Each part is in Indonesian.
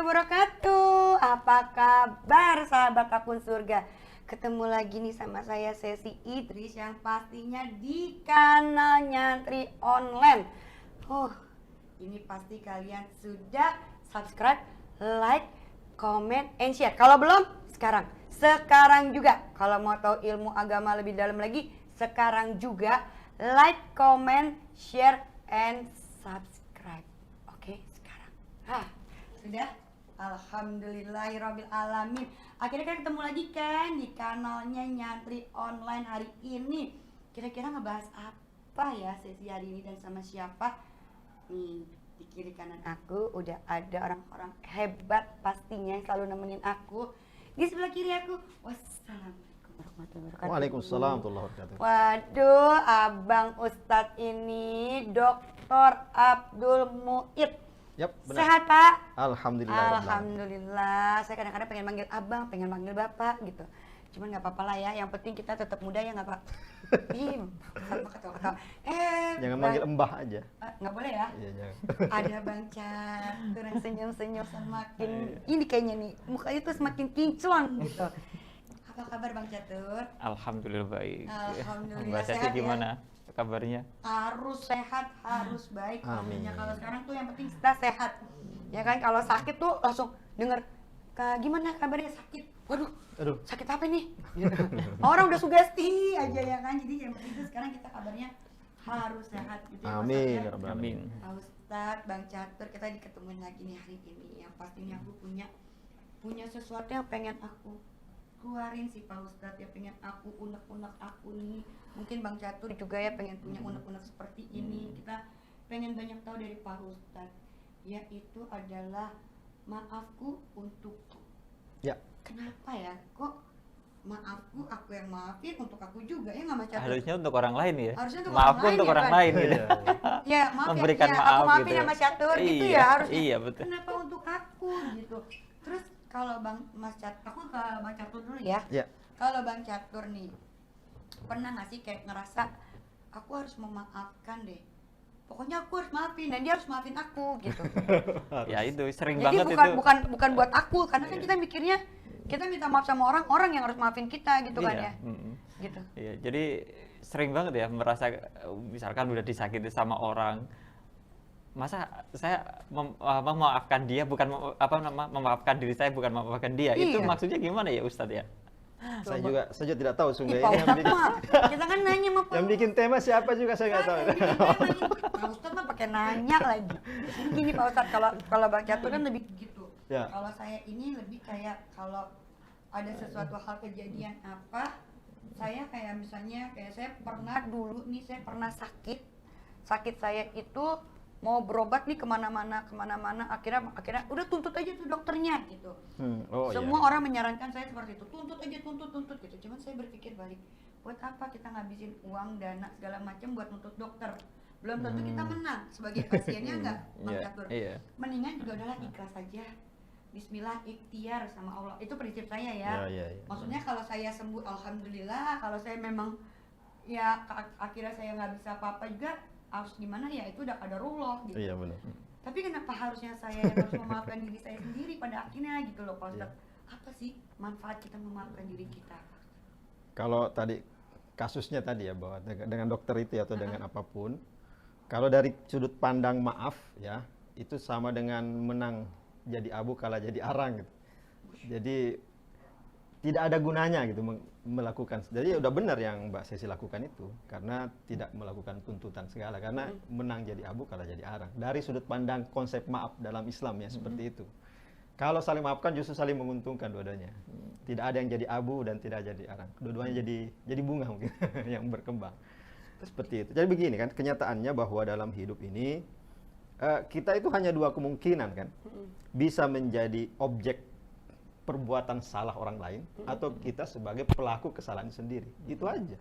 wabarakatuh. Apa kabar sahabat akun surga? Ketemu lagi nih sama saya Sesi Idris yang pastinya di kanal Nyantri Online. Ini pasti kalian sudah subscribe, like, comment, and share. Kalau belum, sekarang juga. Kalau mau tahu ilmu agama lebih dalam lagi, sekarang juga like, comment, share, and subscribe. Oke, sekarang. Sudah? Alhamdulillahirabbil alamin. Akhirnya kan ketemu lagi kan di kanalnya Nyantri Online hari ini. Kira-kira ngebahas apa ya sesi hari ini dan sama siapa? Nih, di kiri kanan aku udah ada orang-orang hebat pastinya yang selalu nemenin aku. Di sebelah kiri aku, wassalamualaikum warahmatullahi wabarakatuh. Waalaikumsalam warahmatullahi wabarakatuh. Waduh, Abang Ustadz ini Dr. Abdul Muid. Yap, benar. Sehat, Pak? Alhamdulillah. Alhamdulillah. Saya kadang-kadang pengen manggil abang, pengen manggil bapak gitu. Cuman nggak apa-apa lah ya. Yang penting kita tetap muda ya nggak Pak? Ketawa-ketawa. Jangan manggil embah aja. Nggak boleh ya? Iya, jangan. Ada Bang Catur yang senyum-senyum semakin ini kayaknya nih mukanya tuh semakin kinclong gitu. Apa kabar Bang Catur? Alhamdulillah baik. Alhamdulillah. Mbak Sesi Sehat gimana ya? kabarnya? Harus sehat, harus baik. Amin. Pastinya kalau sekarang tuh yang penting kita sehat. Ya kan, kalau sakit tuh langsung denger gimana kabarnya sakit. Waduh, Aduh. sakit apa nih? Gitu. Orang udah sugesti aja ya kan. Jadi yang penting tuh sekarang kita kabarnya harus sehat gitu ya. Amin. Pak Ya Ustadz, Rabbal ya. Amin. Pak Ustadz, Bang Catur, kita diketemuin lagi nih hari ini. Yang pastinya aku punya sesuatu yang pengen aku keluarin sih Pak Ustadz, ya pengen aku unek-unek aku nih. Mungkin Bang Catur juga ya pengen punya unek-unek seperti ini. Kita pengen banyak tahu dari Pak Ustadz, yaitu adalah maafku untukku. Ya. Kenapa ya? Kok maafku aku yang maafin untuk aku juga ya nggak Mas Catur? Harusnya untuk orang lain ya. Harusnya untuk Maafku orang lain untuk ya, orang kan? lain gitu. Ya maaf Memberikan ya, maaf aku maafin gitu ya Mas Catur gitu Iya, ya harusnya. iya, betul. Kenapa untuk aku gitu? Terus kalau Mas Catur, aku ke Bang Catur dulu ya. Ya. Kalau Bang Catur nih, pernah nggak sih kayak ngerasa aku harus memaafkan deh? Pokoknya aku harus maafin dan dia harus maafin aku gitu. Ya itu sering Jadi banget bukan itu. bukan buat aku, karena kan kita mikirnya kita minta maaf sama orang yang harus maafin kita gitu kan ya. Iya, Gitu. Iya, jadi sering banget ya merasa misalkan udah disakiti sama orang. Masa saya memaafkan dia bukan memaafkan diri saya bukan memaafkan dia. Itu Iya. maksudnya gimana ya Ustadz ya? Saya juga tidak tahu Ih, sungguh Pak yang Ustadz bikin, mah, kita kan nanya sama Pak yang bikin tema siapa juga saya nggak tahu. Pak Ustadz mah pakai nanya lagi. Jadi gini Pak Ustadz, kalau Bang Catur kan lebih gitu. Ya. Kalau saya ini lebih kayak kalau ada sesuatu hal kejadian apa, saya kayak misalnya kayak saya pernah dulu nih saya pernah sakit saya itu mau berobat nih kemana-mana akhirnya udah tuntut aja tuh dokternya gitu. Oh, Semua iya. orang menyarankan saya seperti itu, tuntut gitu. Cuman saya berpikir balik, buat apa kita ngabisin uang, dana segala macam buat nuntut dokter? Belum tentu kita menang sebagai pasiennya enggak, Bang Iya, Catur. iya. Mendingan juga udahlah ikhlas aja. Bismillah, ikhtiar sama Allah. Itu prinsip saya ya. Ya. Maksudnya kalau saya sembuh alhamdulillah, kalau saya memang ya akhirnya saya nggak bisa apa-apa juga harus gimana ya itu udah qadarullah gitu. Iya benar. Tapi kenapa harusnya saya yang harus memaafkan diri saya sendiri pada akhirnya gitu loh Pak Ustadz? Apa sih manfaat kita memaafkan diri kita? Kalau tadi kasusnya tadi ya bahwa dengan dokter itu atau dengan apapun, kalau dari sudut pandang maaf ya itu sama dengan menang jadi abu kalah jadi arang gitu. Jadi tidak ada gunanya gitu melakukan. Jadi udah benar yang Mbak Sesi lakukan itu karena tidak melakukan tuntutan segala karena menang jadi abu kalah jadi arang. Dari sudut pandang konsep maaf dalam Islam ya seperti itu. Kalau saling maafkan justru saling menguntungkan dua-duanya. Tidak ada yang jadi abu dan tidak jadi arang. Dua-duanya jadi bunga mungkin yang berkembang. Seperti itu. Jadi begini kan kenyataannya bahwa dalam hidup ini kita itu hanya dua kemungkinan kan. Bisa menjadi objek perbuatan salah orang lain atau kita sebagai pelaku kesalahan sendiri. Itu aja.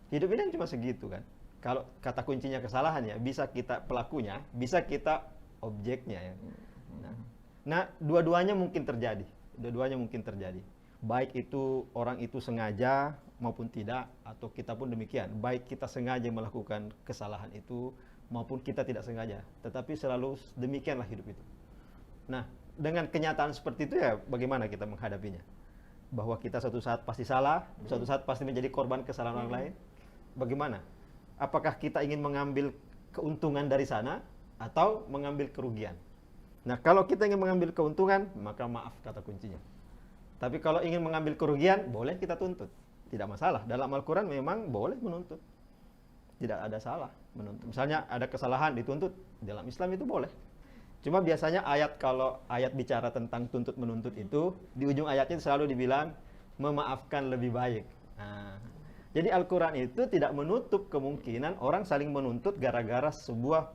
Hidup ini kan cuma segitu kan. Kalau kata kuncinya kesalahan ya, bisa kita pelakunya, bisa kita objeknya ya. Nah, dua-duanya mungkin terjadi. Dua-duanya mungkin terjadi. Baik itu orang itu sengaja maupun tidak atau kita pun demikian. Baik kita sengaja melakukan kesalahan itu maupun kita tidak sengaja. Tetapi selalu demikianlah hidup itu. Nah, dengan kenyataan seperti itu ya bagaimana kita menghadapinya? Bahwa kita suatu saat pasti salah, suatu saat pasti menjadi korban kesalahan orang lain. Bagaimana? Apakah kita ingin mengambil keuntungan dari sana atau mengambil kerugian? Nah, kalau kita ingin mengambil keuntungan, maka maaf kata kuncinya. Tapi kalau ingin mengambil kerugian, boleh kita tuntut. Tidak masalah. Dalam Al-Quran memang boleh menuntut. Tidak ada salah menuntut. Misalnya ada kesalahan dituntut, dalam Islam itu boleh. Cuma biasanya kalau ayat bicara tentang tuntut menuntut itu, di ujung ayatnya selalu dibilang memaafkan lebih baik. Nah, jadi Al-Quran itu tidak menutup kemungkinan orang saling menuntut gara-gara sebuah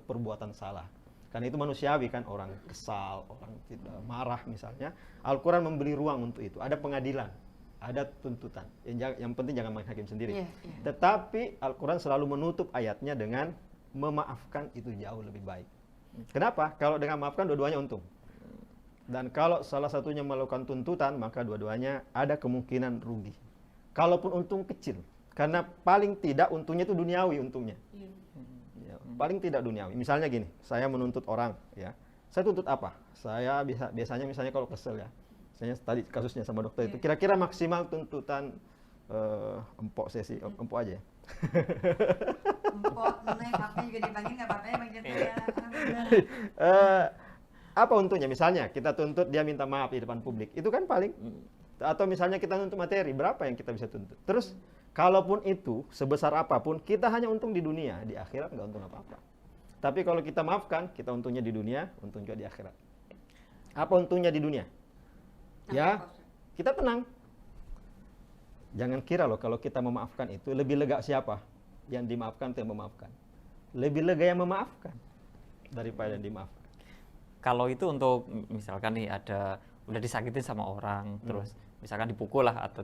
perbuatan salah. Karena itu manusiawi kan, orang kesal, orang tidak marah misalnya. Al-Quran memberi ruang untuk itu. Ada pengadilan, ada tuntutan. Yang penting jangan main hakim sendiri. Tetapi Al-Quran selalu menutup ayatnya dengan memaafkan itu jauh lebih baik. Kenapa? Kalau dengan maafkan dua-duanya untung. Dan kalau salah satunya melakukan tuntutan, maka dua-duanya ada kemungkinan rugi. Kalaupun untung kecil. Karena paling tidak untungnya itu duniawi untungnya. Paling tidak duniawi. Misalnya gini, saya menuntut orang, ya. Saya tuntut apa? Saya biasanya misalnya kalau kesel ya. Misalnya tadi kasusnya sama dokter itu, kira-kira maksimal tuntutan empok sesi, empok aja ya. Empok, maafnya juga dipanggil nggak apa-apa ya Bang Jatuh ya. Apa untungnya? Misalnya kita tuntut dia minta maaf di depan publik, itu kan paling. Atau misalnya kita tuntut materi, berapa yang kita bisa tuntut? Terus kalaupun itu sebesar apapun, kita hanya untung di dunia, di akhirat nggak untung apa-apa. Tapi kalau kita maafkan, kita untungnya di dunia, untung juga di akhirat. Apa untungnya di dunia? Ya, kita tenang. Jangan kira loh kalau kita memaafkan itu lebih lega siapa? Yang dimaafkan atau yang memaafkan? Lebih lega yang memaafkan daripada yang dimaafkan. Kalau itu untuk misalkan nih udah disakitin sama orang, terus misalkan dipukul lah atau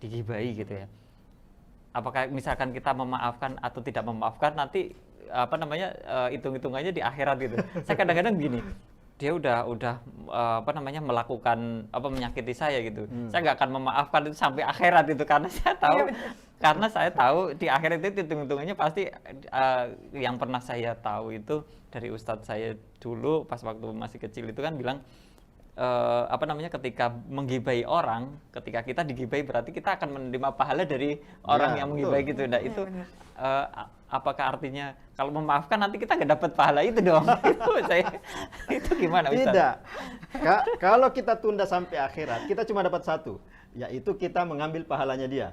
digibai gitu ya. Apakah misalkan kita memaafkan atau tidak memaafkan nanti hitung-hitungannya di akhirat gitu. Saya kadang-kadang gini, dia udah melakukan menyakiti saya gitu. Saya nggak akan memaafkan itu sampai akhirat itu karena saya tahu di akhirat itu hitung-hitungannya pasti yang pernah saya tahu itu dari ustadz saya dulu pas waktu masih kecil itu kan bilang ketika menggibai orang, ketika kita digibai berarti kita akan menerima pahala dari orang yang menggibai gitu. Nah itu apakah artinya kalau memaafkan nanti kita nggak dapat pahala itu dong? Itu gimana Ustaz? Tidak. Kalau kita tunda sampai akhirat, kita cuma dapat satu, yaitu kita mengambil pahalanya dia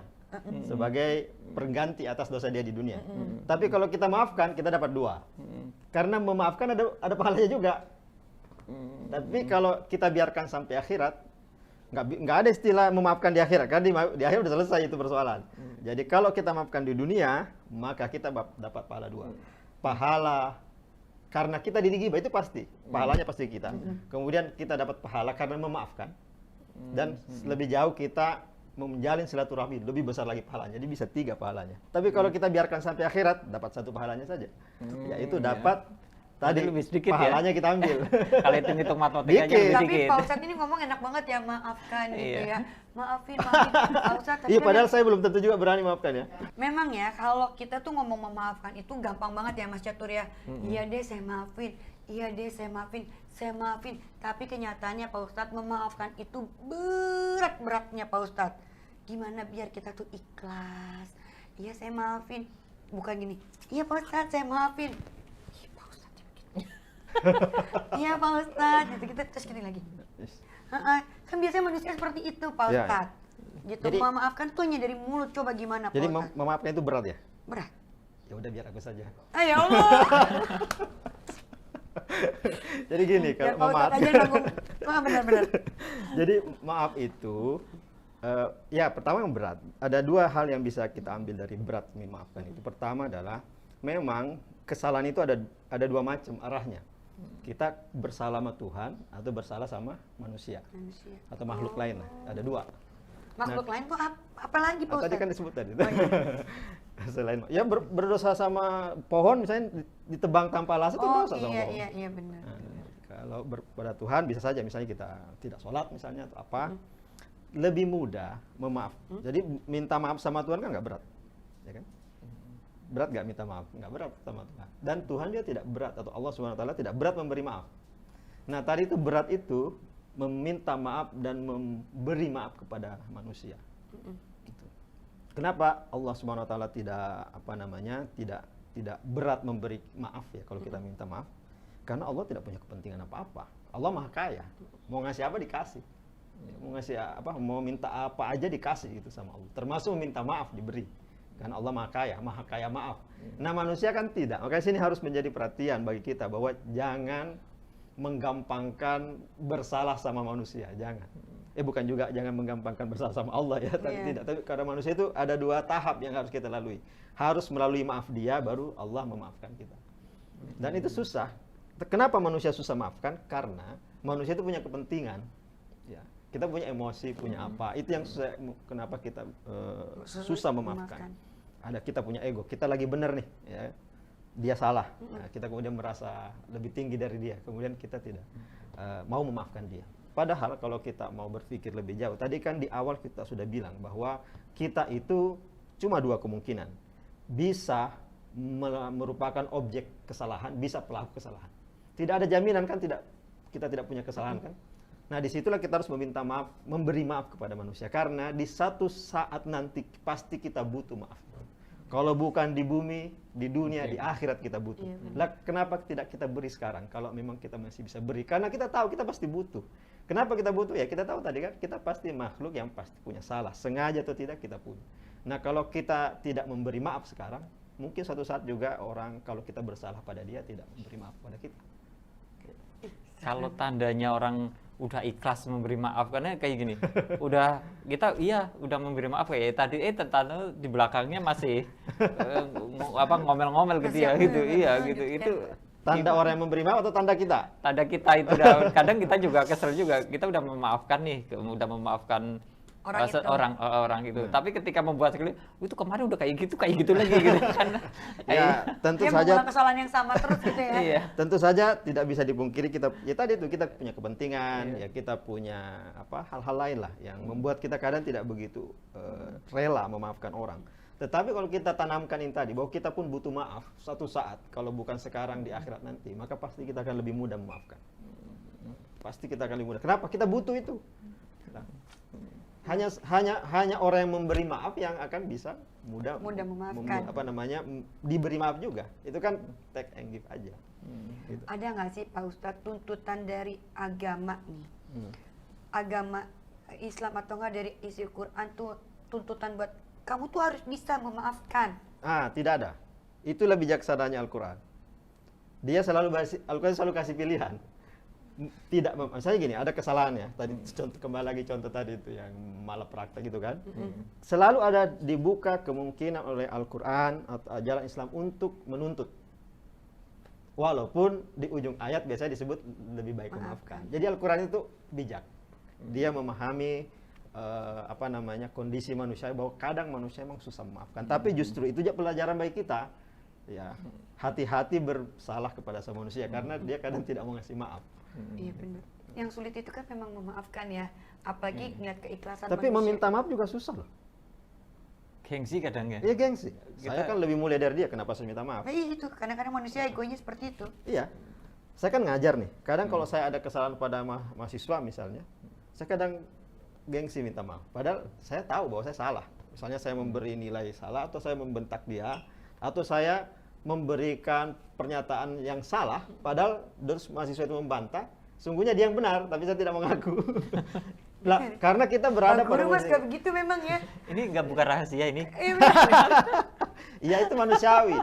sebagai pengganti atas dosa dia di dunia. Tapi kalau kita maafkan, kita dapat dua. Karena memaafkan ada pahalanya juga. Tapi kalau kita biarkan sampai akhirat, nggak ada istilah memaafkan di akhirat, kan di akhir udah selesai itu persoalan. Jadi kalau kita maafkan di dunia, maka kita dapat pahala dua. Pahala karena kita digibah itu pasti, pahalanya pasti kita. Kemudian kita dapat pahala karena memaafkan. Dan lebih jauh kita menjalin silaturahmi, lebih besar lagi pahalanya. Jadi bisa 3 pahalanya. Tapi kalau kita biarkan sampai akhirat, dapat 1 pahalanya saja. Yaitu dapat tadi lebih sedikit pahalanya ya? Kita ambil. Kalau hitung-hitung matematikanya lebih Tapi sedikit. Pak Ustadz ini ngomong enak banget ya, maafkan gitu ya. Maafin Pak Ustadz. Iya, padahal saya belum tentu juga berani maafkan ya. Memang ya, kalau kita tuh ngomong memaafkan itu gampang banget ya Mas Catur ya. Iya deh saya maafin, iya deh saya maafin. Tapi kenyataannya Pak Ustadz, memaafkan itu berat-beratnya Pak Ustadz. Gimana biar kita tuh ikhlas. Iya saya maafin. Bukan gini, iya Pak Ustadz saya maafin. Iya Pak Ustadz, gitu-gitu terus gini lagi. Kan biasanya manusia seperti itu Pak Ustadz. Gitu. Jadi, memaafkan tuh hanya dari mulut, coba gimana Pak Jadi Ustadz? memaafkan itu berat ya? Berat. Ya udah biar aku saja. Ya Allah. Jadi gini, kalau Ustadz aja nanggung. Benar-benar. Jadi maaf itu ya pertama yang berat. Ada 2 hal yang bisa kita ambil dari berat memaafkan itu. Pertama adalah memang kesalahan itu ada 2 macam arahnya. Kita bersalah sama Tuhan atau bersalah sama manusia. Atau makhluk lain lah. Ada 2. Makhluk lain tuh apa lagi Pak Ustadz? Tadi kan disebut tadi. Selain ya berdosa sama pohon misalnya ditebang tanpa alasan itu dosa sama pohon. Iya benar. Nah, kalau pada Tuhan bisa saja misalnya kita tidak sholat misalnya atau apa, lebih mudah memaaf. Jadi minta maaf sama Tuhan kan nggak berat, ya kan? Berat nggak minta maaf? Nggak berat sama Tuhan. Dan Tuhan dia tidak berat atau Allah SWT tidak berat memberi maaf. Nah, tadi itu berat itu meminta maaf dan memberi maaf kepada manusia. Gitu. Kenapa Allah Subhanahu wa taala tidak berat memberi maaf ya kalau kita minta maaf? Karena Allah tidak punya kepentingan apa-apa. Allah Maha Kaya. Mau ngasih apa dikasih. Ya, mau ngasih apa, mau minta apa aja dikasih gitu sama Allah. Termasuk minta maaf diberi. Karena Allah Maha Kaya maaf. Nah, manusia kan tidak. Makanya sini harus menjadi perhatian bagi kita bahwa jangan menggampangkan bersalah sama manusia, jangan. Bukan juga jangan menggampangkan bersalah sama Allah ya, tapi tidak. Tapi karena manusia itu ada 2 tahap yang harus kita lalui. Harus melalui maaf dia, baru Allah memaafkan kita. Dan itu susah. Kenapa manusia susah maafkan? Karena manusia itu punya kepentingan. Ya, kita punya emosi, punya apa. Itu yang susah. Kenapa kita susah memaafkan? Ada kita punya ego. Kita lagi benar nih. Ya. Dia salah, nah, kita kemudian merasa lebih tinggi dari dia, kemudian kita tidak mau memaafkan dia. Padahal kalau kita mau berpikir lebih jauh, tadi kan di awal kita sudah bilang bahwa kita itu cuma 2 kemungkinan, bisa merupakan objek kesalahan, bisa pelaku kesalahan. Tidak ada jaminan kan, kita tidak punya kesalahan kan. Nah, disitulah kita harus meminta maaf, memberi maaf kepada manusia, karena di satu saat nanti pasti kita butuh maaf. Kalau bukan di bumi, di dunia, di akhirat kita butuh. Lah, kenapa tidak kita beri sekarang kalau memang kita masih bisa beri? Karena kita tahu kita pasti butuh. Kenapa kita butuh? Ya kita tahu tadi kan, kita pasti makhluk yang pasti punya salah. Sengaja atau tidak kita punya. Nah, kalau kita tidak memberi maaf sekarang, mungkin suatu saat juga orang kalau kita bersalah pada dia tidak memberi maaf pada kita. Kalau tandanya orang udah ikhlas memberi maaf, karena kayak gini, kita udah memberi maaf kayak tadi, tentang di belakangnya masih ngomel-ngomel gitu ya, gitu, gitu, itu tanda orang yang memberi maaf atau tanda kita? Tanda kita itu kadang kita juga kesel juga, kita udah memaafkan nih, udah memaafkan orang itu. Tapi ketika membuat sekali, itu kemarin udah kayak gitu lagi gitu kan. Ya, tentu dia saja kesalahan yang sama terus gitu ya. Iya. Tentu saja tidak bisa dipungkiri kita kita punya kepentingan, ya kita punya hal-hal lain lah yang membuat kita kadang tidak begitu rela memaafkan orang. Tetapi kalau kita tanamkan ini tadi bahwa kita pun butuh maaf suatu saat, kalau bukan sekarang di akhirat nanti, maka pasti kita akan lebih mudah memaafkan. Pasti kita akan lebih mudah. Kenapa? Kita butuh itu. Nah, hanya orang yang memberi maaf yang akan bisa mudah memaafkan. Diberi maaf juga. Itu kan take and give aja. Gitu. Ada nggak sih Pak Ustadz tuntutan dari agama nih? Agama Islam atau enggak dari isi Quran tuh tuntutan buat kamu tuh harus bisa memaafkan. Tidak ada. Itulah bijaksananya Al-Quran. Al-Quran selalu kasih pilihan. Tidak, misalnya gini, ada kesalahan ya. Tadi kembali lagi contoh tadi itu yang malapraktek gitu kan. Selalu ada dibuka kemungkinan oleh Al-Quran atau ajaran Islam untuk menuntut. Walaupun di ujung ayat biasanya disebut lebih baik memaafkan. Jadi Al-Quran itu bijak. Dia memahami kondisi manusia, bahwa kadang manusia memang susah memaafkan. Tapi justru itu juga pelajaran bagi kita. Ya, hati-hati bersalah kepada sama manusia karena dia kadang tidak mau ngasih maaf. Iya benar. Yang sulit itu kan memang memaafkan ya, apalagi ngeliat keikhlasan Tapi manusia. meminta maaf juga susah loh. Gengsi kadang ya. Iya gengsi. Saya kan lebih mulia dari dia, kenapa saya minta maaf? Nah, iya itu, kadang-kadang manusia egonya seperti itu. Iya. Saya kan ngajar nih. Kadang kalau saya ada kesalahan pada mahasiswa misalnya, saya kadang gengsi minta maaf. Padahal saya tahu bahwa saya salah. Misalnya saya memberi nilai salah, atau saya membentak dia, atau saya memberikan pernyataan yang salah, padahal terus mahasiswa itu membantah, sungguhnya dia yang benar, tapi saya tidak mengaku. Karena kita berada pada Guru mas gak begitu memang ya. Ini nggak bukan rahasia ini. Iya, itu manusiawi.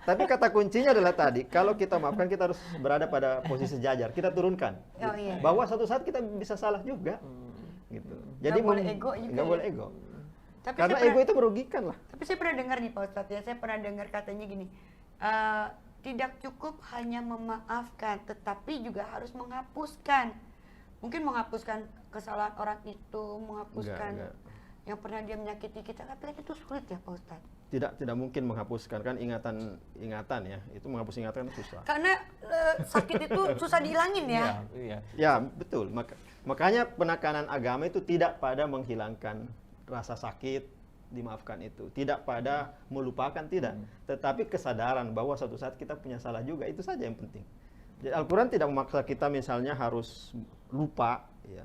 Tapi kata kuncinya adalah tadi, kalau kita maafkan, kita harus berada pada posisi sejajar, kita turunkan. Oh, iya. Bahwa suatu saat kita bisa salah juga. Gitu. Jadi Nggak boleh ego juga nggak ya. boleh ego. Tapi Karena saya ego itu merugikan lah. Tapi saya pernah dengar nih Pak Ustadz ya, saya pernah dengar katanya gini, tidak cukup hanya memaafkan, tetapi juga harus menghapuskan. Mungkin menghapuskan kesalahan orang itu, menghapuskan Enggak. yang pernah dia menyakiti kita, katanya itu sulit ya Pak Ustadz. Tidak mungkin menghapuskan, kan ingatan ya, itu menghapus ingatan susah. Karena sakit itu susah dihilangin ya. Iya. Ya betul, makanya penekanan agama itu tidak pada menghilangkan rasa sakit, dimaafkan itu, tidak pada melupakan, tidak, tetapi kesadaran bahwa suatu saat kita punya salah juga, itu saja yang penting. Jadi Al-Quran tidak memaksa kita misalnya harus lupa, ya.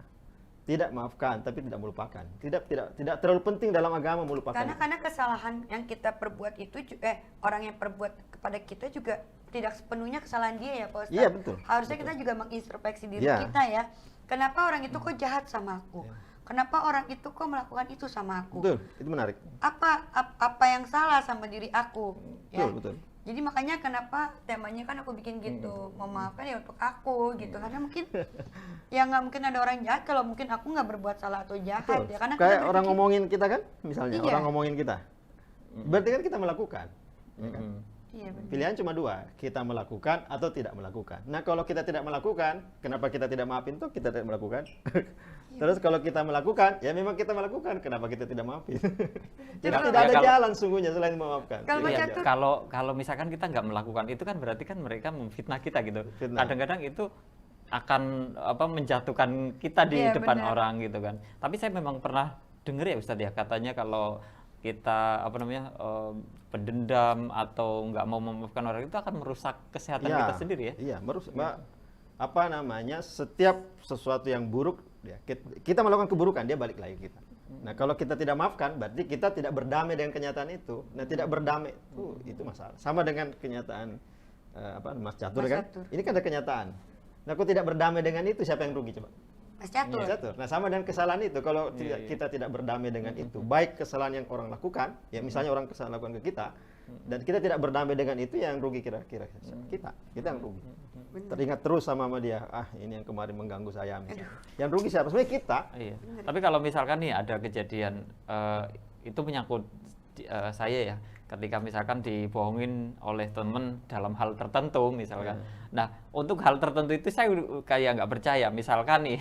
Tidak maafkan, tapi tidak melupakan. Tidak terlalu penting dalam agama melupakan. Karena kesalahan yang kita perbuat itu orang yang perbuat kepada kita juga tidak sepenuhnya kesalahan dia ya Pak Ustadz. Iya, betul. Harusnya Betul. kita juga mengintrospeksi diri Iya. kita ya. Kenapa orang itu kok jahat sama aku? Iya. Kenapa orang itu kok melakukan itu sama aku? Betul, itu menarik. Apa yang salah sama diri aku? Ya. Betul. Jadi makanya kenapa temanya kan aku bikin gitu, memaafkan ya untuk aku gitu, karena mungkin ya nggak mungkin ada orang jahat kalau mungkin aku nggak berbuat salah atau jahat Betul. ya, karena Kayak kita orang berpikir- ngomongin kita kan, misalnya Iya. orang ngomongin kita. Berarti kan kita melakukan. Ya kan? Iya benar. Pilihan cuma dua, kita melakukan atau tidak melakukan. Nah kalau kita tidak melakukan, kenapa kita tidak maafin tuh? Kita tidak melakukan. Terus kalau kita melakukan, ya memang kita melakukan. Kenapa kita tidak maafin? Jadi Kalau- tidak ada Ya, kalau- jalan sungguhnya selain memaafkan. Kalau Tidak Iya, baca ada. tuh- kalau misalkan kita nggak melakukan itu kan berarti kan mereka memfitnah kita gitu. Fitnah. Kadang-kadang itu akan menjatuhkan kita di Iya, depan benar. orang gitu kan. Tapi saya memang pernah dengar ya Ustadz ya, katanya kalau kita pendendam atau nggak mau memaafkan orang itu akan merusak kesehatan Ya, kita sendiri ya. Iya, setiap sesuatu yang buruk, ya, kita melakukan keburukan, dia balik lagi ke kita. Nah kalau kita tidak maafkan, berarti kita tidak berdamai dengan kenyataan itu. Nah tidak berdamai itu masalah. Sama dengan kenyataan Mas Catur Mas kan? Catur. Ini kan ada kenyataan. Nah kalau tidak berdamai dengan itu, siapa yang rugi coba? Mas Catur. Mas Catur. Nah sama dengan kesalahan itu, kalau Iya. kita tidak berdamai dengan itu, baik kesalahan yang orang lakukan, ya misalnya orang kesalahan lakukan ke kita, dan kita tidak berdamai dengan itu, yang rugi kira-kira kita yang rugi. Teringat terus sama dia, ini yang kemarin mengganggu saya misalnya. Yang rugi siapa? Sebenarnya kita. Iya. Tapi kalau misalkan nih ada kejadian itu menyangkut saya ya, ketika misalkan dibohongin oleh temen dalam hal tertentu misalkan. Nah, untuk hal tertentu itu saya kayak nggak percaya. Misalkan nih,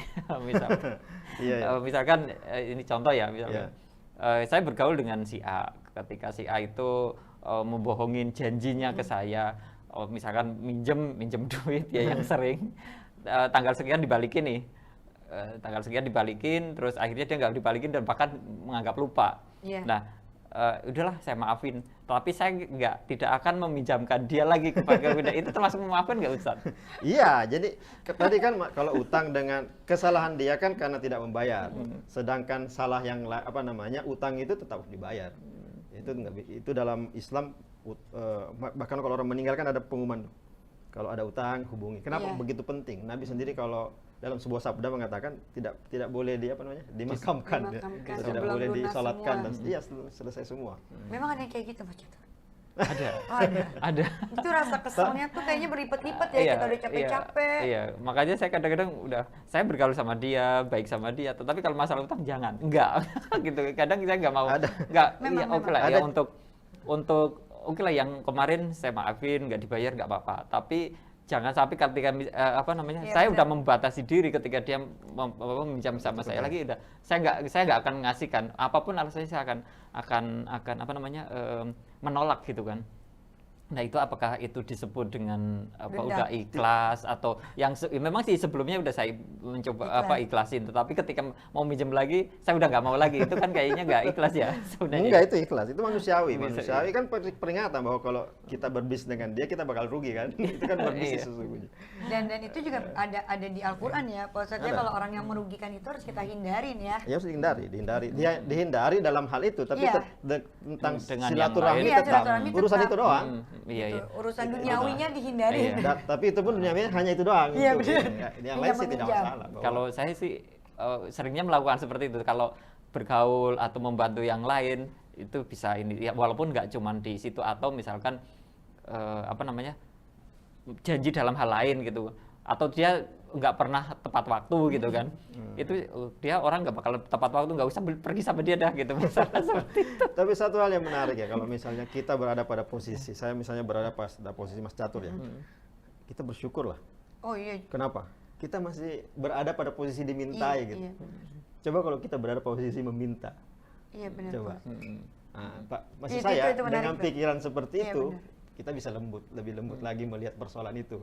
Iya. misalkan ini contoh ya, misalkan saya bergaul dengan si A. Ketika si A itu membohongin janjinya ke saya, misalkan minjem duit ya yang sering, tanggal sekian dibalikin nih. Tanggal sekian dibalikin, terus akhirnya dia nggak dibalikin dan bahkan menganggap lupa. Iya. Nah, udahlah saya maafin, tapi saya tidak akan meminjamkan dia lagi kepada itu termasuk memaafkan nggak Ustaz? Iya, jadi tadi kan kalau utang dengan kesalahan dia kan karena tidak membayar. Sedangkan salah yang utang itu tetap harus dibayar. Itu dalam Islam bahkan kalau orang meninggal kan ada pengumuman. Kalau ada utang hubungi. Kenapa Iya. begitu penting? Nabi sendiri kalau dalam sebuah sabda mengatakan tidak boleh dimakamkan, ya. Dimakamkan Tidak sebelum boleh lunas disolatkan dan semua. iya selesai semua. Memang ada yang kayak gitu Mas Catur. Ada, Oh, ada. ada. Itu rasa keselnya tuh kayaknya berlipat-lipat ya, kita udah capek-capek. Iya, makanya saya kadang-kadang saya bergaul sama dia, baik sama dia, tetapi kalau masalah utang jangan, enggak, gitu. Kadang saya nggak mau, Ada. enggak, Memang, iya oke lah, memang. ya Ada. untuk oke lah yang kemarin saya maafin, nggak dibayar nggak apa-apa, tapi jangan sampai ketika Iya, saya benar. udah membatasi diri ketika dia meminjam sama saya lagi, udah saya nggak akan ngasihkan apapun alasannya, saya akan menolak gitu kan. Nah itu apakah itu disebut dengan Dendam. udah ikhlas atau yang memang sih sebelumnya udah saya mencoba ikhlasin, tetapi ketika mau minjem lagi saya udah nggak mau lagi, itu kan kayaknya nggak ikhlas ya sebenarnya. Enggak, itu ikhlas, itu manusiawi. Bisa, Manusiawi kan peringatan bahwa kalau kita berbisnis dengan dia kita bakal rugi kan. Itu kan berbisnis Iya. sesungguhnya. Dan itu juga ada di Al-Qur'an ya. Maksudnya Ada. kalau orang yang merugikan itu harus kita hindarin ya. Ya harus dihindari dalam hal itu, tapi Iya. Dengan tentang yang silaturahmi lain. Iya, tetap. silaturahmi Urusan tetap. itu doang. Iya, iya. Gitu. Urusan Itu duniawinya doang. dihindarin. Iya. Tapi itu pun dunianya hanya itu doang. Iya, gitu. benar. Yang Tidak lain sih tidak meminjam. masalah. Bahwa- Kalau saya sih seringnya melakukan seperti itu. Kalau bergaul atau membantu yang lain itu bisa ini ya, walaupun nggak cuma di situ, atau misalkan janji dalam hal lain gitu, atau dia nggak pernah tepat waktu gitu kan, itu dia orang nggak bakal tepat waktu, nggak usah pergi sama dia dah gitu misalnya seperti itu. Tapi satu hal yang menarik ya, kalau misalnya kita berada pada posisi, saya misalnya berada pada posisi Mas Catur ya, kita bersyukur lah. Oh iya. Kenapa? Kita masih berada pada posisi dimintai Iya, gitu. iya. Coba kalau kita berada pada posisi meminta. Iya benar. Coba. Pak. Nah, Pak, maksud Itu- saya itu menarik, dengan Pak. pikiran seperti Iya, itu, benar. kita bisa lebih lembut lagi melihat persoalan itu.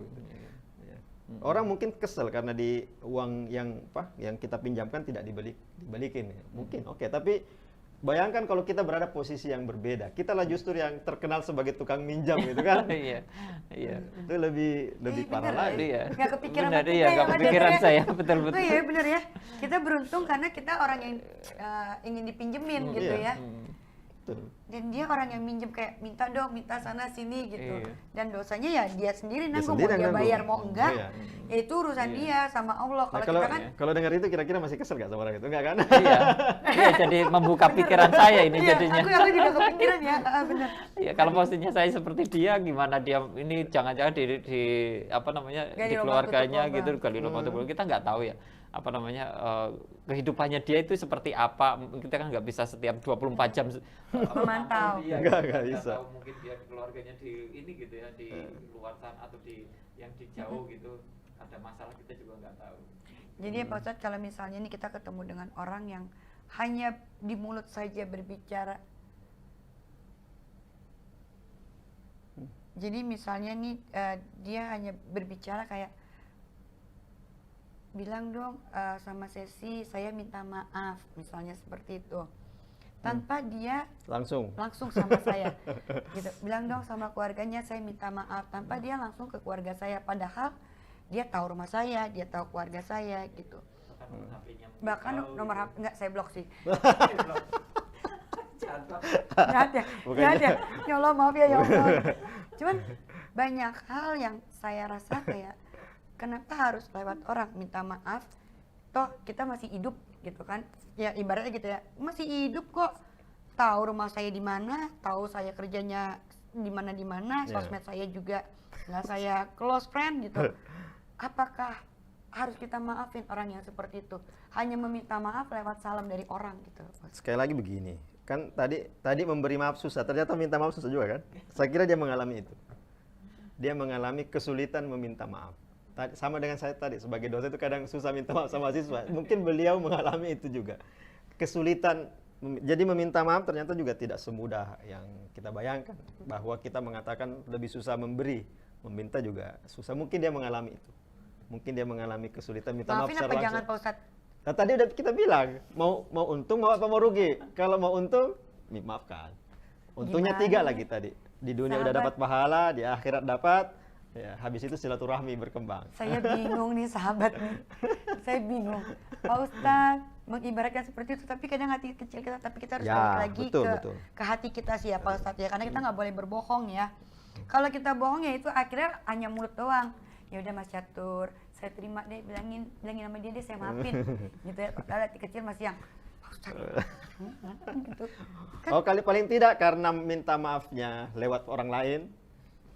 Ya. Orang mungkin kesel karena di uang yang kita pinjamkan tidak dibalikin. Ya. Mungkin, oke. Tapi Bayangkan kalau kita berada posisi yang berbeda, kita lah justru yang terkenal sebagai tukang minjam gitu kan. Iya, iya. Itu lebih parah bener, lagi. Iya. Nggak kepikiran Benar, sama kita iya, ya, nggak Mas, kepikiran ya. saya, betul-betul. Oh iya bener ya, kita beruntung karena kita orang yang ingin dipinjemin gitu Iya. ya. Betul. Dan dia orang yang minjem kayak minta dong, minta sana sini gitu. Iya. Dan dosanya ya dia sendiri Dia nanggung, sendiri mau dia nanggung. bayar mau enggak, Iya. ya itu urusan Iya. dia sama Allah. Nah, Kalau kalau kita kan kalau dengar itu kira-kira masih kesel gak sama orang itu? Enggak kan? Iya. Iya, jadi membuka pikiran saya ini iya, jadinya. aku juga kepikiran ya, bener. Iya, kalau posisinya saya seperti dia, gimana dia ini jangan-jangan di apa namanya Gali di lubang keluarganya tutup gitu, lubang. gali lubang tutup lubang. Kita nggak tahu ya apa namanya kehidupannya dia itu seperti apa. Kita kan nggak bisa setiap 24 jam Memantau. dia, Nggak kita bisa. tahu mungkin dia di keluarganya di ini gitu ya, di luar sana atau di yang di jauh gitu ada masalah, kita juga nggak tahu. Jadi ya Pak Ustadz, kalau misalnya ini kita ketemu dengan orang yang hanya di mulut saja berbicara. Jadi misalnya nih dia hanya berbicara kayak bilang dong sama Sesi saya minta maaf, misalnya seperti itu. Tanpa dia Langsung. sama saya gitu, bilang dong sama keluarganya saya minta maaf, tanpa dia langsung ke keluarga saya, padahal dia tahu rumah saya, dia tahu keluarga saya gitu. Bahkan nomor HP enggak saya blok sih. Jahat ya, Bukan jahat ya. jahat. Ya Allah maaf ya, ya Allah. Cuman banyak hal yang saya rasa kayak kenapa harus lewat orang minta maaf? Toh kita masih hidup gitu kan? Ya ibaratnya gitu ya, masih hidup kok. Tahu rumah saya di mana, tahu saya kerjanya di mana, Yeah. sosmed saya juga nggak saya close friend gitu. Apakah harus kita maafin orang yang seperti itu? Hanya meminta maaf lewat salam dari orang gitu. Sekali lagi begini, kan tadi memberi maaf susah, ternyata minta maaf susah juga kan? Saya kira dia mengalami itu. Dia mengalami kesulitan meminta maaf. Sama dengan saya tadi, sebagai dosen itu kadang susah minta maaf sama siswa. Mungkin beliau mengalami itu juga. Kesulitan, jadi meminta maaf ternyata juga tidak semudah yang kita bayangkan. Bahwa kita mengatakan lebih susah memberi, meminta juga susah. Mungkin dia mengalami itu. Mungkin dia mengalami kesulitan minta maaf Maafin secara apa langsung. jangan Pak Ustadz? Nah, tadi udah kita bilang, mau untung mau apa mau rugi. Kalau mau untung, maafkan. Untungnya Gimana? 3 lagi tadi. Di dunia udah Sahabat. dapat pahala, di akhirat dapat. Ya, habis itu silaturahmi berkembang. Saya bingung nih sahabat nih. Saya bingung. Pak Ustadz mengibaratkan seperti itu, tapi kadang hati kecil kita, tapi kita harus Ya, balik lagi betul. ke hati kita sih ya Pak Ustadz ya. Karena kita nggak boleh berbohong ya. Kalau kita bohong ya itu akhirnya hanya mulut doang. Ya udah Mas Catur, saya terima deh, bilangin sama dia deh saya maafin. Gitu ya. Padahal hati kecil masih yang Pak Ustadz. Gitu. Kan Oh, kali paling tidak karena minta maafnya lewat orang lain,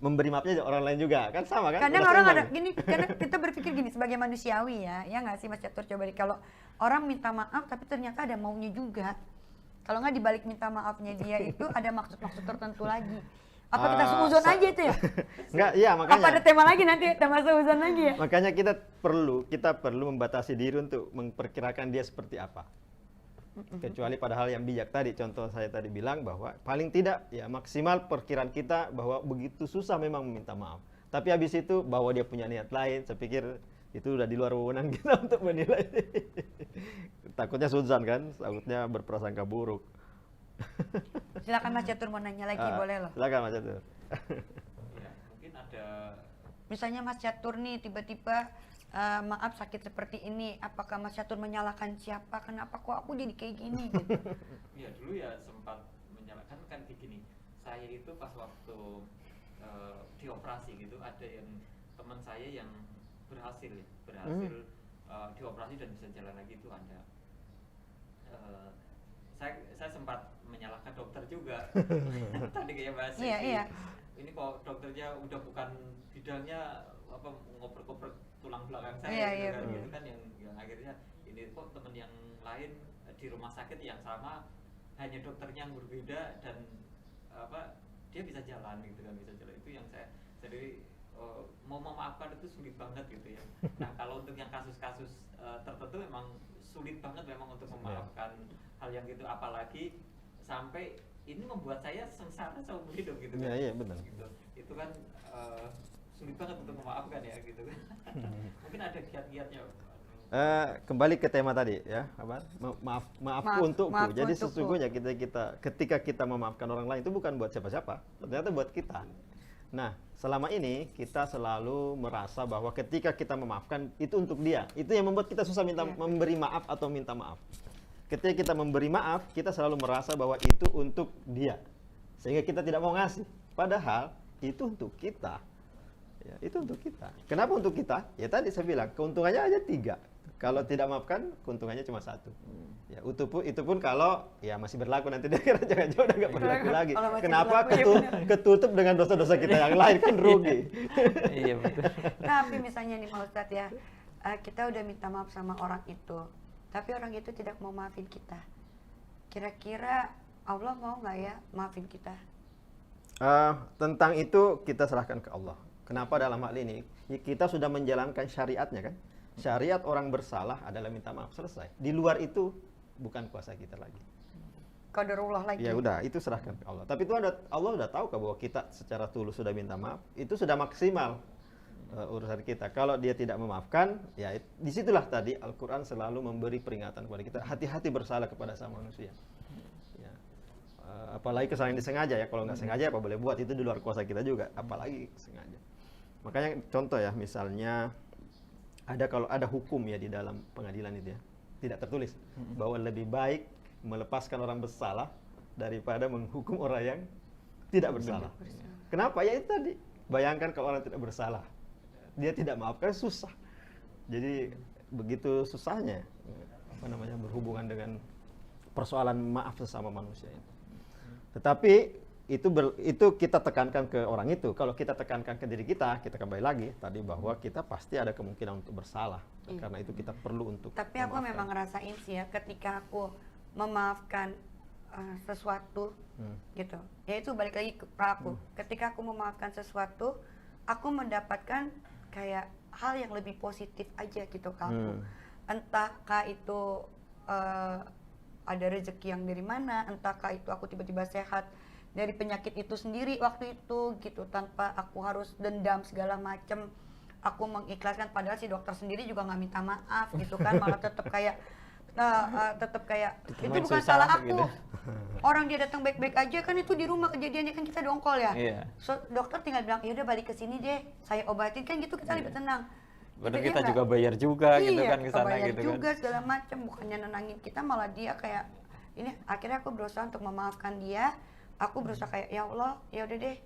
memberi maafnya orang lain juga. Kan sama kan? kadang Merasa orang imbang. ada gini, kadang kita berpikir gini sebagai manusiawi ya nggak sih Mas Catur, coba deh kalau orang minta maaf tapi ternyata ada maunya juga, kalau nggak dibalik minta maafnya dia itu ada maksud-maksud tertentu lagi, apa kita seuzon aja itu ya? Enggak, iya Apa makanya. ada tema lagi nanti, tema seuzon lagi ya? Makanya kita perlu membatasi diri untuk memperkirakan dia seperti apa. Kecuali pada hal yang bijak tadi, contoh saya tadi bilang bahwa paling tidak ya maksimal perkiraan kita bahwa begitu susah memang meminta maaf. Tapi habis itu bahwa dia punya niat lain, saya pikir itu udah di luar wewenang kita untuk menilai. Takutnya suzan kan, takutnya berprasangka buruk. Silakan Mas Catur mau nanya lagi, boleh loh. Silakan Mas Catur. Ya, mungkin ada Misalnya Mas Catur nih tiba-tiba maaf sakit seperti ini, apakah Mas Catur menyalahkan siapa? Kenapa kok aku jadi kayak gini? Gitu. ya dulu ya sempat menyalahkan kan begini. Saya itu pas waktu dioperasi gitu, ada yang teman saya yang berhasil dioperasi dan bisa jalan lagi itu ada. Saya sempat menyalahkan dokter juga. Tadi kayak bahas Iya, ini, iya. ini kok dokternya udah bukan bidangnya, apa ngoper-ngoper tulang belakang saya Iya, gitu iya, kan, betul. gitu kan yang akhirnya ini kok teman yang lain di rumah sakit yang sama hanya dokternya yang berbeda dan apa dia bisa jalan gitu kan, bisa jalan. Itu yang saya jadi mau memaafkan itu sulit banget gitu ya. Nah kalau untuk yang kasus-kasus tertentu memang sulit banget memang untuk memaafkan hal yang gitu, apalagi sampai ini membuat saya sengsara seumur hidup gitu kan. Iya, benar. Gitu. Itu kan sulit banget untuk memaafkan ya gitu kan. Mungkin ada kiat-kiatnya Kembali ke tema tadi ya, apa? Maafku untukku. maaf Jadi untukku. sesungguhnya ketika kita memaafkan orang lain itu bukan buat siapa-siapa, ternyata buat kita. Nah, selama ini kita selalu merasa bahwa ketika kita memaafkan itu untuk dia. Itu yang membuat kita susah memberi maaf atau minta maaf. Ketika kita memberi maaf, kita selalu merasa bahwa itu untuk dia. Sehingga kita tidak mau ngasih. Padahal itu untuk kita. Ya, itu untuk kita. Kenapa untuk kita? Ya tadi saya bilang, keuntungannya aja 3. Kalau tidak maafkan, keuntungannya cuma 1. Ya, itu pun kalau ya masih berlaku nanti dia kira jangan-jangan udah nggak berlaku lagi. Kalau masih Kenapa berlaku, ya benar. ketutup dengan dosa-dosa kita yang lain kan rugi. Iya betul. Tapi misalnya nih Pak Ustadz ya, kita udah minta maaf sama orang itu, tapi orang itu tidak mau maafin kita. Kira-kira Allah mau nggak ya maafin kita? Tentang itu kita serahkan ke Allah. Kenapa dalam hal ini? Ya, kita sudah menjalankan syariatnya kan. Syariat orang bersalah adalah minta maaf, selesai. Di luar itu bukan kuasa kita lagi. Qadarullah lagi. Ya udah, itu serahkan ke Allah. Tapi itu Allah udah tahu bahwa kita secara tulus sudah minta maaf, itu sudah maksimal urusan kita. Kalau dia tidak memaafkan, ya disitulah tadi Al-Quran selalu memberi peringatan kepada kita, hati-hati bersalah kepada sama manusia. Ya. Apalagi kesalahan disengaja ya, kalau nggak sengaja apa boleh buat, itu di luar kuasa kita juga, apalagi sengaja. Makanya contoh ya, misalnya kalau ada hukum ya di dalam pengadilan itu ya, tidak tertulis bahwa lebih baik melepaskan orang bersalah daripada menghukum orang yang tidak bersalah. Kenapa? Ya itu tadi. Bayangkan kalau orang tidak bersalah, dia tidak maafkan, susah. Jadi begitu susahnya berhubungan dengan persoalan maaf sesama manusia ini. Tetapi itu kita tekankan ke orang itu. Kalau kita tekankan ke diri kita kembali lagi tadi bahwa kita pasti ada kemungkinan untuk bersalah. Karena itu kita perlu untuk Tapi aku memang ngerasain sih ya, ketika aku memaafkan sesuatu gitu, ya itu balik lagi ke aku. Ketika aku memaafkan sesuatu, aku mendapatkan kayak hal yang lebih positif aja gitu ke aku. Entahkah itu ada rezeki yang dari mana, entahkah itu aku tiba-tiba sehat dari penyakit itu sendiri waktu itu gitu, tanpa aku harus dendam segala macem. Aku mengikhlaskan, padahal si dokter sendiri juga nggak minta maaf gitu kan, malah tetap kayak itu bukan salah aku gitu. Orang dia datang baik-baik aja kan, itu di rumah kejadiannya kan kita dongkol ya. So dokter tinggal bilang ya udah balik ke sini deh, saya obatin kan gitu, kita lebih tenang. Padahal kita juga bayar juga gitu kan ke sana bayar gitu juga kan. segala macam, bukannya nenangin kita, malah dia kayak ini. Akhirnya aku berusaha untuk memaafkan dia. Aku berusaha kayak ya Allah, ya udah deh,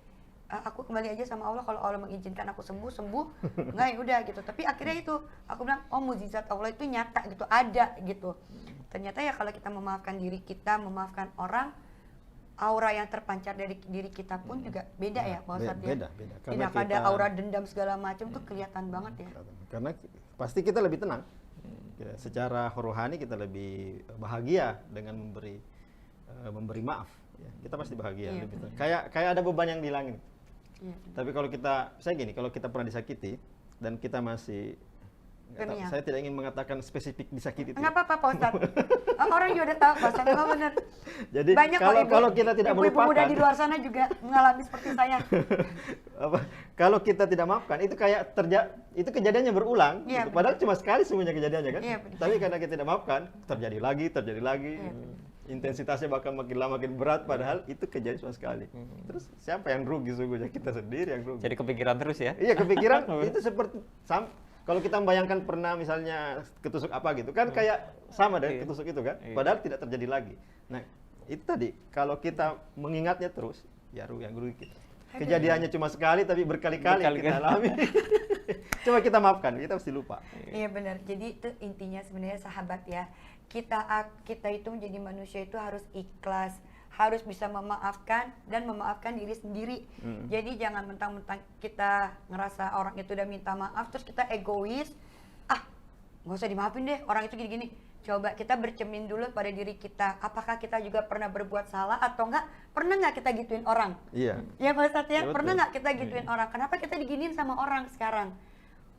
aku kembali aja sama Allah, kalau Allah mengizinkan aku sembuh nggak ya udah gitu. Tapi akhirnya itu aku bilang, oh mukjizat Allah itu nyata gitu, ada gitu. Ternyata ya kalau kita memaafkan diri kita, memaafkan orang, aura yang terpancar dari diri kita pun juga beda ya Pak Ustadz ya. Beda. Tidak ada aura dendam segala macam tuh kelihatan banget ya. Karena pasti kita lebih tenang. Secara rohani kita lebih bahagia dengan memberi maaf. Ya, kita pasti bahagia. Lebih tenang. Kayak ada beban yang dihilangin. Tapi kalau kalau kita pernah disakiti dan kita masih saya tidak ingin mengatakan spesifik disakiti. Nggak apa-apa Pak Ustadz. Orang juga udah tahu Pak Ustadz, nggak benar. Jadi banyak kalau kita tidak melupakan, ibu muda di luar sana juga mengalami seperti saya. Kalau kita tidak maafkan, itu kayak itu kejadiannya berulang. Gitu. Padahal cuma sekali semuanya kejadiannya kan. Tapi karena kita tidak maafkan, terjadi lagi. Intensitasnya bahkan makin lama makin berat, padahal itu kejadian cuma sekali. Terus siapa yang rugi sesungguhnya? Kita sendiri yang rugi. Jadi kepikiran terus ya? Iya, kepikiran. Itu seperti kalau kita membayangkan pernah misalnya ketusuk apa gitu kan, kayak sama dengan ketusuk itu kan, padahal tidak terjadi lagi. Nah itu tadi, kalau kita mengingatnya terus, ya yang rugi kita. Kejadiannya cuma sekali tapi berkali-kali kita alami. Coba kita maafkan, kita pasti lupa. Iya benar. Jadi itu intinya sebenarnya sahabat ya. Kita itu menjadi manusia itu harus ikhlas, harus bisa memaafkan dan memaafkan diri sendiri. Jadi jangan mentang-mentang kita ngerasa orang itu udah minta maaf terus kita egois, nggak usah dimaafin deh orang itu gini-gini. Coba kita bercermin dulu pada diri kita, apakah kita juga pernah berbuat salah atau enggak, pernah nggak kita gituin orang? Iya. Ya Pak Ustadz ya, pernah nggak kita gituin orang? Kenapa kita diginiin sama orang sekarang?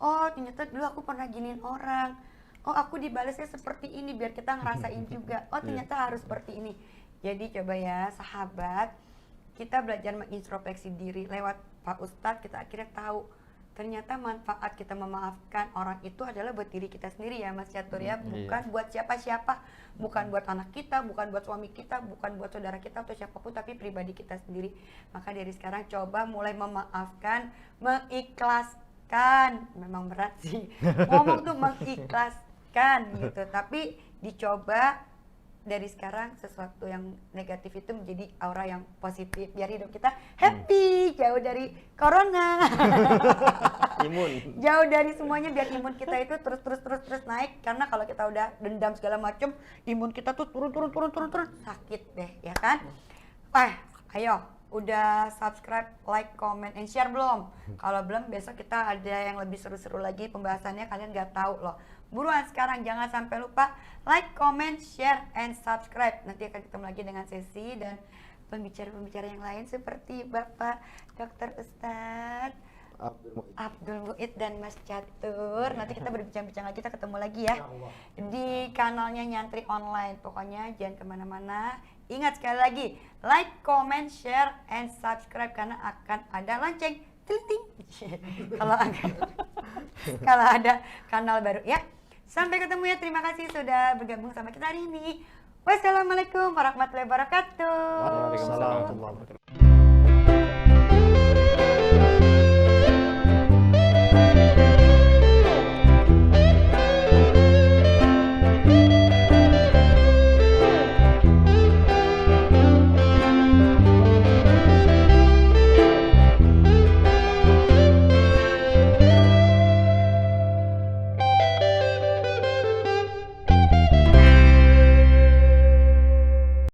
Oh ternyata dulu aku pernah giniin orang. Oh aku dibalasnya seperti ini, biar kita ngerasain juga. Oh ternyata harus seperti ini. Jadi coba ya sahabat, kita belajar mengintrospeksi diri lewat Pak Ustadz, kita akhirnya tahu ternyata manfaat kita memaafkan orang itu adalah buat diri kita sendiri ya Mas Catur ya, bukan Iya. buat siapa-siapa, bukan buat anak kita, bukan buat suami kita, bukan buat saudara kita atau siapapun, tapi pribadi kita sendiri. Maka dari sekarang coba mulai memaafkan, mengikhlaskan. Memang berat sih ngomong tuh mengikhlaskan gitu, tapi dicoba dari sekarang sesuatu yang negatif itu menjadi aura yang positif, biar hidup kita happy, jauh dari corona. Imun. Jauh dari semuanya, biar imun kita itu terus naik, karena kalau kita udah dendam segala macem, imun kita tuh turun sakit deh ya kan. Ayo udah subscribe, like, comment, and share belum? Kalau belum, besok kita ada yang lebih seru-seru lagi pembahasannya, kalian nggak tahu loh. Buruan sekarang, jangan sampai lupa like, comment, share, and subscribe. Nanti akan ketemu lagi dengan Sesi dan pembicara-pembicara yang lain seperti Bapak Dr. Ustadz Abdul Muid dan Mas Catur. Nanti kita berbincang-bincang lagi, kita ketemu lagi ya di kanalnya Nyantri Online. Pokoknya jangan kemana-mana. Ingat sekali lagi, like, comment, share, and subscribe karena akan ada lonceng ting kalau ada kanal baru ya. Sampai ketemu ya. Terima kasih sudah bergabung sama kita hari ini. Wassalamualaikum warahmatullahi wabarakatuh. Waalaikumsalam warahmatullahi wabarakatuh.